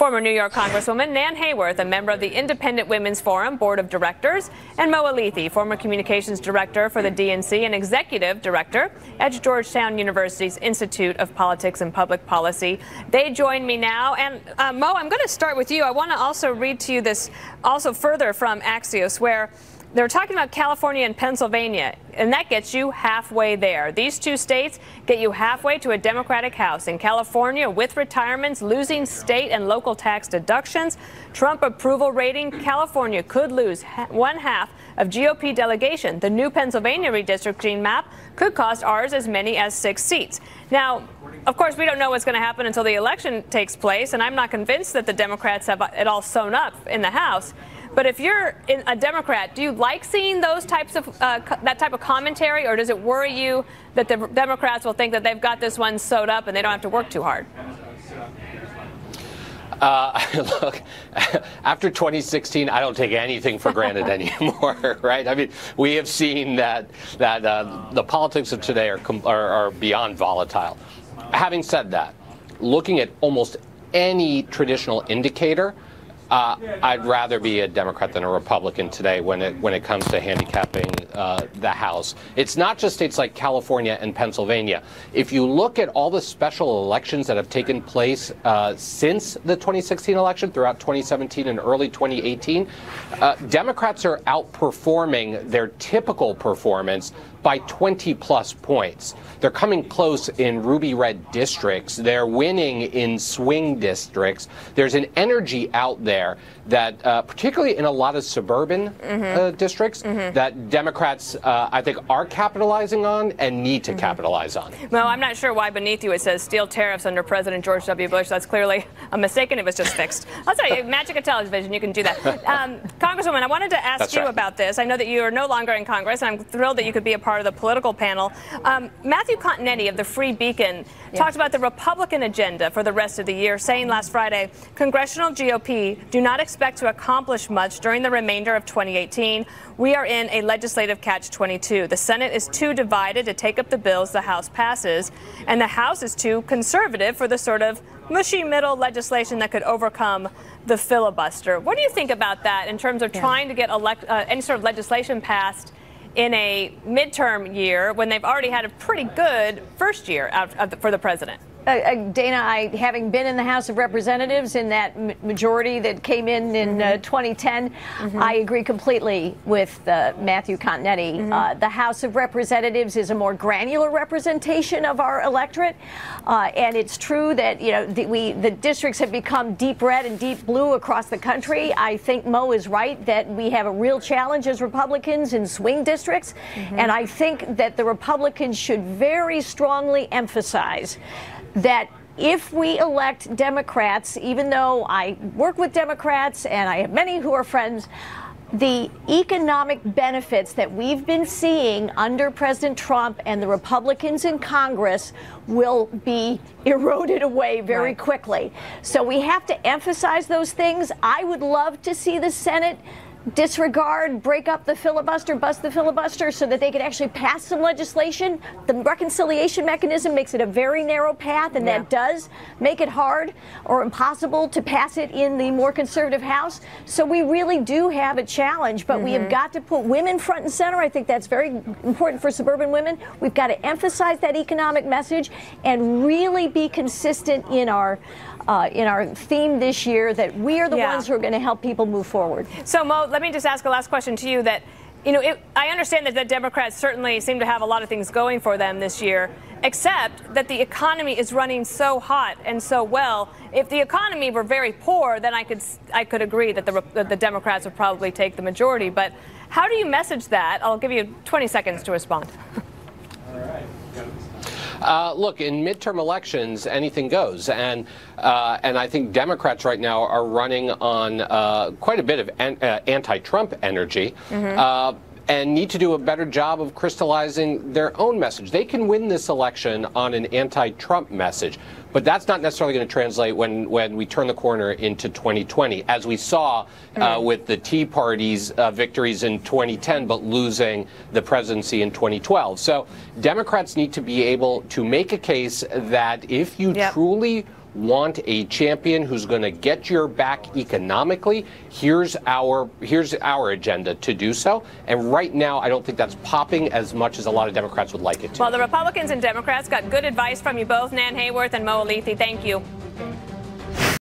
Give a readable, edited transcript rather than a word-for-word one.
Former New York Congresswoman Nan Hayworth, a member of the Independent Women's Forum Board of Directors, and Mo Elleithee, former communications director for the DNC and executive director at Georgetown University's Institute of Politics and Public Policy. They join me now. And Mo, I'm going to start with you. I want to also read to you this also further from Axios, where they're talking about California and Pennsylvania, and that gets you halfway there. These two states get you halfway to a Democratic House. In California, with retirements, losing state and local tax deductions, Trump approval rating, California could lose one half of GOP delegation. The new Pennsylvania redistricting map could cost ours as many as 6 seats. Now, of course, we don't know what's going to happen until the election takes place, and I'm not convinced that the Democrats have it all sewn up in the House. But if you're a Democrat, do you like seeing those types of that type of commentary, or does it worry you that the Democrats will think that they've got this one sewed up and they don't have to work too hard? Look, after 2016, I don't take anything for granted anymore, right? I mean, we have seen that the politics of today are beyond volatile. Having said that, looking at almost any traditional indicator, I'd rather be a Democrat than a Republican today when it comes to handicapping the House. It's not just states like California and Pennsylvania. If you look at all the special elections that have taken place since the 2016 election, throughout 2017 and early 2018, Democrats are outperforming their typical performance by 20-plus points. They're coming close in ruby red districts. They're winning in swing districts. There's an energy out there that, particularly in a lot of suburban districts, that Democrats, I think, are capitalizing on and need to capitalize on. Well, I'm not sure why beneath you it says steel tariffs under President George W. Bush. That's clearly a mistake, and it was just fixed. I'll tell you, magic of television, you can do that. Congresswoman, I wanted to ask you about this. I know that you are no longer in Congress, and I'm thrilled that you could be a part of the political panel. Matthew Continetti of the Free Beacon talked about the Republican agenda for the rest of the year, saying last Friday, congressional GOP do not expect to accomplish much during the remainder of 2018. We are in a legislative catch-22. The Senate is too divided to take up the bills the House passes, and the House is too conservative for the sort of mushy middle legislation that could overcome the filibuster. What do you think about that in terms of trying to get any sort of legislation passed in a midterm year when they've already had a pretty good first year for the president? Dana, having been in the House of Representatives in that majority that came in 2010, I agree completely with Matthew Continetti. The House of Representatives is a more granular representation of our electorate, and it's true that the districts have become deep red and deep blue across the country. I think Mo is right that we have a real challenge as Republicans in swing districts, and I think that the Republicans should very strongly emphasize that if we elect Democrats, even though I work with Democrats and I have many who are friends, the economic benefits that we've been seeing under President Trump and the Republicans in Congress will be eroded away very quickly. So we have to emphasize those things. I would love to see the Senate disregard, break up the filibuster, bust the filibuster so that they could actually pass some legislation. The reconciliation mechanism makes it a very narrow path, and that does make it hard or impossible to pass it in the more conservative House. So we really do have a challenge, but we have got to put women front and center. I think that's very important for suburban women. We've got to emphasize that economic message and really be consistent in our theme this year that we are the ones who are going to help people move forward. So, Mo, let me just ask a last question to you. That, I understand that the Democrats certainly seem to have a lot of things going for them this year, except that the economy is running so hot and so well. If the economy were very poor, then I could agree that the Democrats would probably take the majority. But how do you message that? I'll give you 20 seconds to respond. All right. Look, in midterm elections, anything goes, and I think Democrats right now are running on quite a bit of anti-Trump energy. And need to do a better job of crystallizing their own message. They can win this election on an anti-Trump message, but that's not necessarily going to translate when we turn the corner into 2020, as we saw with the Tea Party's victories in 2010, but losing the presidency in 2012. So Democrats need to be able to make a case that if you truly want a champion who's going to get your back economically, here's our agenda to do so. And right now, I don't think that's popping as much as a lot of Democrats would like it to. Well, the Republicans and Democrats got good advice from you both, Nan Hayworth and Mo Elleithee. Thank you.